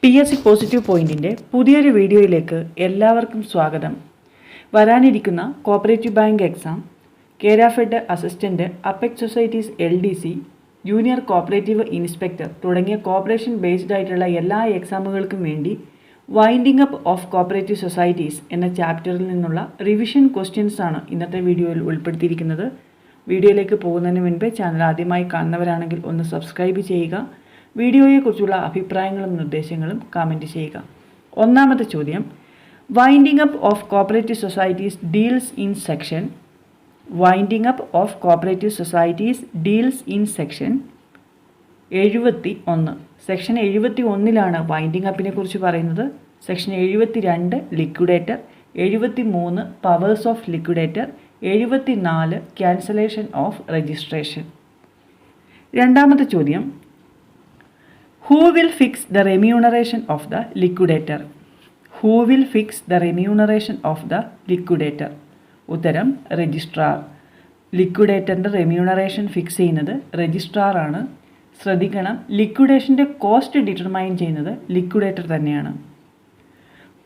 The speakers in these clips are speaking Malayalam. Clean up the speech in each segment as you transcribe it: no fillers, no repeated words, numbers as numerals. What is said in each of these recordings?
PSC പോസിറ്റീവ് പോയിന്റിൻ്റെ പുതിയൊരു വീഡിയോയിലേക്ക് എല്ലാവർക്കും സ്വാഗതം. വരാനിരിക്കുന്ന cooperative bank exam, Kerafed assistant, apex societies LDC, junior cooperative inspector തുടങ്ങിയ കോപ്പറേഷൻ ബേസ്ഡ് ആയിട്ടുള്ള എല്ലാ എക്സാമുകൾക്കും വേണ്ടി winding up of cooperative societies എന്ന ചാപ്റ്ററിൽ നിന്നുള്ള റിവിഷൻ ക്വസ്റ്റ്യൻസ് ആണ് ഇന്നത്തെ വീഡിയോയിൽ ഉൾപ്പെടുത്തിയിരിക്കുന്നത്. വീഡിയോയിലേക്ക് പോകുന്നതിന് മുൻപ് ചാനൽ ആദ്യമായി കാണുന്നവരാണെങ്കിൽ ഒന്ന് സബ്സ്ക്രൈബ് ചെയ്യുക. വീഡിയോയെക്കുറിച്ചുള്ള അഭിപ്രായങ്ങളും നിർദ്ദേശങ്ങളും കമൻറ്റ് ചെയ്യുക. ഒന്നാമത്തെ ചോദ്യം, winding up of cooperative societies deals in section winding up of cooperative societies deals in section 71. Section 71 winding അപ്പിനെ കുറിച്ച് പറയുന്നത്. Section 72 liquidator, 73 powers of liquidator, 74 cancellation of registration. രണ്ടാമത്തെ ചോദ്യം, Who will fix the remuneration of the liquidator? Who will fix the remuneration of the liquidator? ഉത്തരം രജിസ്ട്രാർ. ലിക്വിഡേറ്ററിൻ്റെ റെമ്യൂണറേഷൻ ഫിക്സ് ചെയ്യുന്നത് രജിസ്ട്രാർ ആണ്. ശ്രദ്ധിക്കണം, ലിക്വിഡേഷൻ്റെ കോസ്റ്റ് ഡിറ്റർമൈൻ ചെയ്യുന്നത് ലിക്വിഡേറ്റർ തന്നെയാണ്.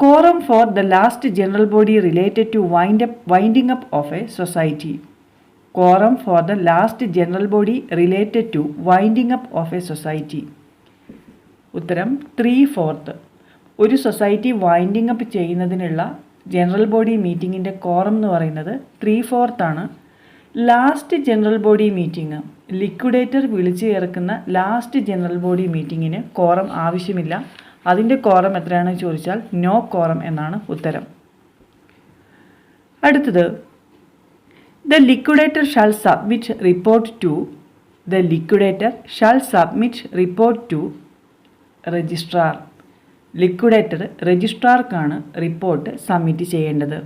Quorum for the last general body related to winding up of a society. Quorum for the last general body related to winding up of a society. ഉത്തരം 3/4. ഒരു സൊസൈറ്റി വൈൻഡിങ് അപ്പ് ചെയ്യുന്നതിനുള്ള ജനറൽ ബോഡി മീറ്റിങ്ങിൻ്റെ കോറം എന്ന് പറയുന്നത് 3/4 last general body meeting, liquidator വിളിച്ചു ചേർക്കുന്ന ലാസ്റ്റ് ജനറൽ ബോഡി മീറ്റിങ്ങിന് കോറം ആവശ്യമില്ല. അതിൻ്റെ കോറം എത്രയാണെന്ന് ചോദിച്ചാൽ നോ കോറം എന്നാണ് ഉത്തരം. അടുത്തത്, the liquidator shall submit report to the liquidator shall submit report to registrar. Liquidator രജിസ്ട്രാർക്കാണ് റിപ്പോർട്ട് സബ്മിറ്റ് ചെയ്യേണ്ടത്.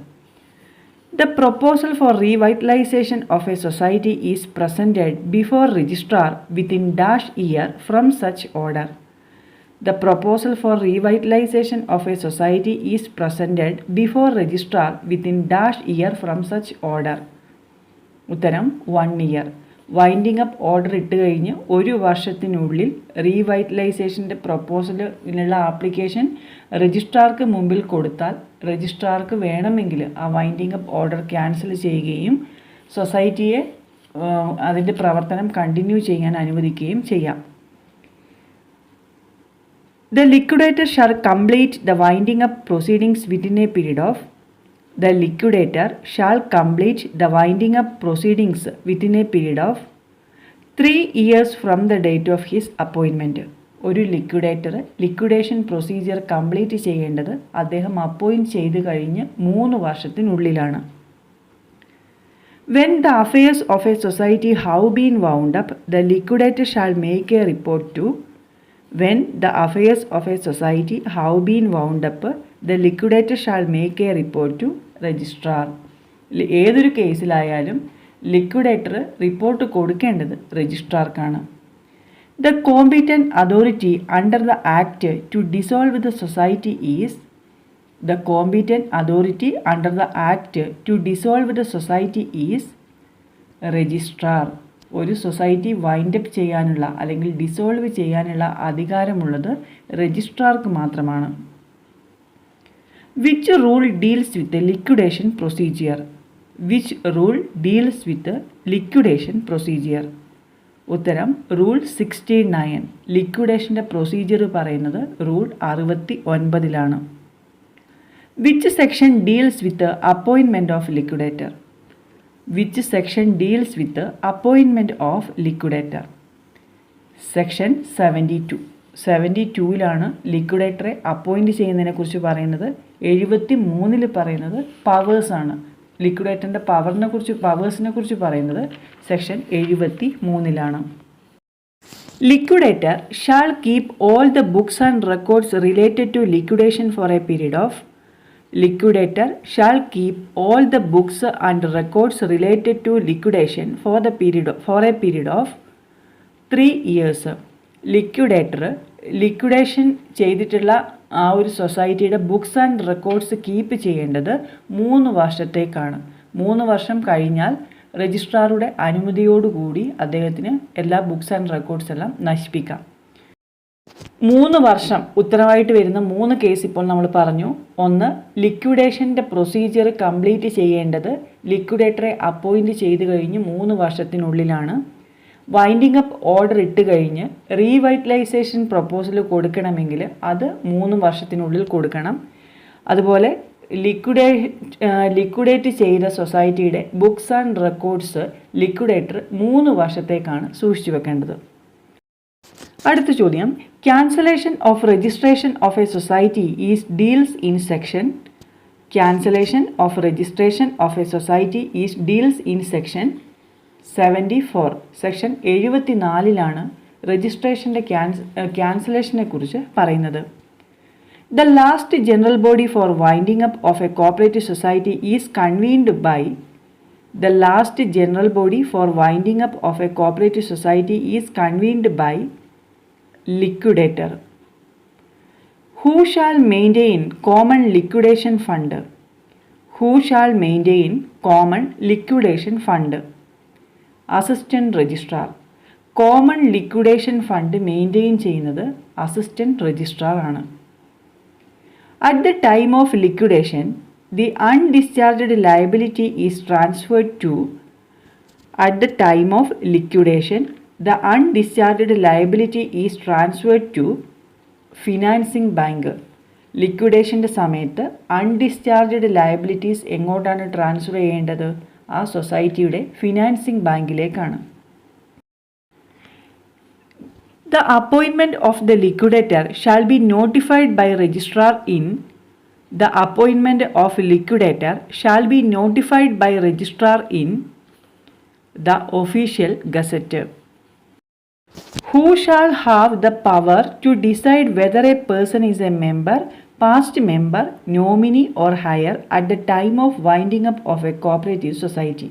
The proposal for revitalization of a society is presented before registrar within dash year from such order. The proposal for revitalization of a society is presented before registrar within dash year from such order. ഉത്തരം 1 ഇയർ. വൈൻഡിങ് അപ്പ് ഓർഡർ ഇട്ട് കഴിഞ്ഞ് 1 വർഷത്തിനുള്ളിൽ റീവൈറ്റലൈസേഷൻ്റെ പ്രൊപ്പോസലിനുള്ള ആപ്ലിക്കേഷൻ രജിസ്ട്രാർക്ക് മുമ്പിൽ കൊടുത്താൽ രജിസ്ട്രാർക്ക് വേണമെങ്കിൽ ആ വൈൻഡിങ് അപ്പ് ഓർഡർ ക്യാൻസൽ ചെയ്യുകയും സൊസൈറ്റിയെ അതിൻ്റെ പ്രവർത്തനം കണ്ടിന്യൂ ചെയ്യാൻ അനുവദിക്കുകയും ചെയ്യാം. The liquidator shall complete the winding up proceedings within A period of The liquidator shall complete the winding up proceedings within a period of 3 years from the date of his appointment. ഒരു ലിക്വിഡേറ്റർ ലിക്വിഡേഷൻ പ്രൊസീജിയർ കംപ്ലീറ്റ് ചെയ്യേണ്ടത് അദ്ദേഹം അപ്പോയിൻറ്റ് ചെയ്ത് കഴിഞ്ഞ് 3 വർഷത്തിനുള്ളിലാണ്. When the affairs of a society have been wound up, the liquidator shall make a report to. When the affairs of a society have been wound up, the liquidator shall make a report to registrar. ഏതൊരു കേസിലായാലും ലിക്വിഡേറ്റർ റിപ്പോർട്ട് കൊടുക്കേണ്ടത് രജിസ്ട്രാർക്കാണ്. The competent authority under the act to dissolve the society is. The competent authority under the act to dissolve the society is registrar. ഒരു സൊസൈറ്റി വൈൻഡപ്പ് ചെയ്യാനുള്ള അല്ലെങ്കിൽ ഡിസോൾവ് ചെയ്യാനുള്ള അധികാരമുള്ളത് രജിസ്ട്രാർക്ക് മാത്രമാണ്. Which rule deals with the liquidation procedure? Which rule deals with the liquidation procedure? ഉത്തരം റൂൾ 69. ലിക്വിഡേഷൻ്റെ പ്രൊസീജിയർ പറയുന്നത് rule 69. Which section deals with the appointment of liquidator? Which section deals with the appointment of liquidator? Section 72. 72 ലിക്വിഡേറ്ററെ appoint ചെയ്യുന്നതിനെ കുറിച്ച് പറയുന്നത്. 73 പറയുന്നത് പവേഴ്സാണ്. ലിക്വിഡേറ്ററിൻ്റെ പവേഴ്സിനെ കുറിച്ച് പറയുന്നത് section 73. Liquidator shall keep all the books and records related to liquidation for a period of. Liquidator shall keep all the books and records related to liquidation for a period of 3 years. Liquidator liquidation ചെയ്തിട്ടുള്ള ആ ഒരു സൊസൈറ്റിയുടെ ബുക്സ് ആൻഡ് റെക്കോർഡ്സ് കീപ്പ് ചെയ്യേണ്ടത് 3 വർഷത്തേക്കാണ്. 3 വർഷം കഴിഞ്ഞാൽ രജിസ്ട്രാറുടെ അനുമതിയോടുകൂടി അദ്ദേഹത്തിന് എല്ലാ ബുക്സ് ആൻഡ് റെക്കോർഡ്സ് എല്ലാം നശിപ്പിക്കാം. 3 വർഷം ഉത്തരവായിട്ട് വരുന്ന 3 കേസ് ഇപ്പോൾ നമ്മൾ പറഞ്ഞു. ഒന്ന്, ലിക്വിഡേഷൻ്റെ പ്രൊസീജിയർ കംപ്ലീറ്റ് ചെയ്യേണ്ടത് ലിക്വിഡേറ്ററെ അപ്പോയിൻറ്റ് ചെയ്ത് കഴിഞ്ഞ് 3 വർഷത്തിനുള്ളിലാണ്. വൈൻഡിങ് അപ്പ് ഓർഡർ ഇട്ട് കഴിഞ്ഞ് റീവൈറ്റലൈസേഷൻ പ്രൊപ്പോസൽ കൊടുക്കണമെങ്കിൽ അത് 3 വർഷത്തിനുള്ളിൽ കൊടുക്കണം. അതുപോലെ ലിക്വിഡേറ്റ് ചെയ്ത സൊസൈറ്റിയുടെ ബുക്സ് ആൻഡ് റെക്കോർഡ്സ് ലിക്വിഡേറ്റർ 3 വർഷത്തേക്കാണ് സൂക്ഷിച്ചു വെക്കേണ്ടത്. അടുത്ത ചോദ്യം, cancellation of registration of a society is deals in section 74. Section 74 രജിസ്ട്രേഷൻ്റെ ക്യാൻസലേഷനെ കുറിച്ച് പറയുന്നത്. The last general body for winding up of a cooperative society is convened by liquidator. Who shall maintain common liquidation fund? Assistant registrar. Common liquidation fund maintain ചെയ്യുന്നത് അസിസ്റ്റന്റ് രജിസ്ട്രാർ ആണ്. At the time of liquidation, the undischarged liability is transferred to financing bank. ലിക്വിഡേഷൻ്റെ സമയത്ത് അൺഡിസ്ചാർജ്ഡ് ലയബിലിറ്റീസ് എങ്ങോട്ടാണ് ട്രാൻസ്ഫർ ചെയ്യേണ്ടത്? ആ സൊസൈറ്റിയുടെ ഫിനാൻസിംഗ് ബാങ്കിലേക്കാണ്. The appointment of the liquidator shall be notified by registrar in the official gazette. Who shall have the power to decide whether a person is a member, past member, nominee or higher at the time of winding up of a cooperative society?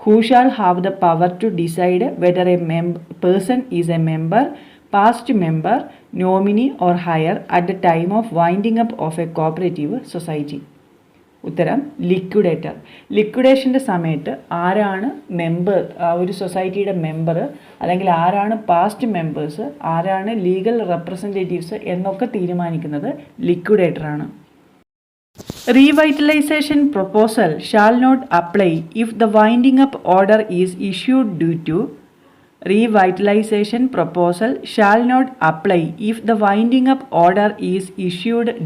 Who shall have the power to decide whether a person is a member, past member, nominee or higher at the time of winding up of a cooperative society? ഉത്തരം ലിക്വിഡേറ്റർ. ലിക്വിഡേഷൻ്റെ സമയത്ത് ആരാണ് ഒരു സൊസൈറ്റിയുടെ മെമ്പർ, അല്ലെങ്കിൽ ആരാണ് പാസ്റ്റ് മെമ്പേഴ്സ്, ആരാണ് ലീഗൽ റെപ്രസെൻറ്റേറ്റീവ്സ് എന്നൊക്കെ തീരുമാനിക്കുന്നത് ലിക്വിഡേറ്ററാണ്. Revitalization proposal shall not apply if the winding up order is issued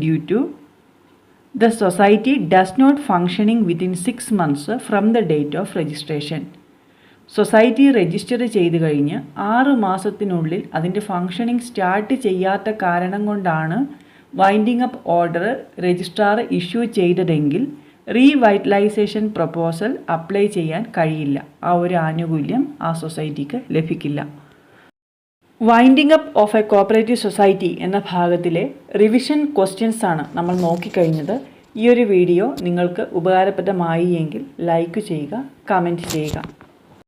due to the society does not functioning within 6 months from the date of registration. Society register ചെയ്ത് കഴിഞ്ഞ് 6 മാസത്തിനുള്ളിൽ അതിൻ്റെ ഫങ്ഷനിങ് സ്റ്റാർട്ട് ചെയ്യാത്ത കാരണം കൊണ്ടാണ് winding up order registrar issue ചെയ്തതെങ്കിൽ റീവൈറ്റലൈസേഷൻ പ്രൊപ്പോസൽ അപ്ലൈ ചെയ്യാൻ കഴിയില്ല. ആ ഒരു ആനുകൂല്യം ആ സൊസൈറ്റിക്ക് ലഭിക്കില്ല. Winding up of a cooperative society എന്ന ഭാഗത്തിലെ റിവിഷൻ ക്വസ്റ്റ്യൻസ് ആണ് നമ്മൾ നോക്കിക്കഴിഞ്ഞത്. ഈ ഒരു വീഡിയോ നിങ്ങൾക്ക് ഉപകാരപ്രദമായി എങ്കിൽ ലൈക്ക് ചെയ്യുക, കമൻറ്റ് ചെയ്യുക.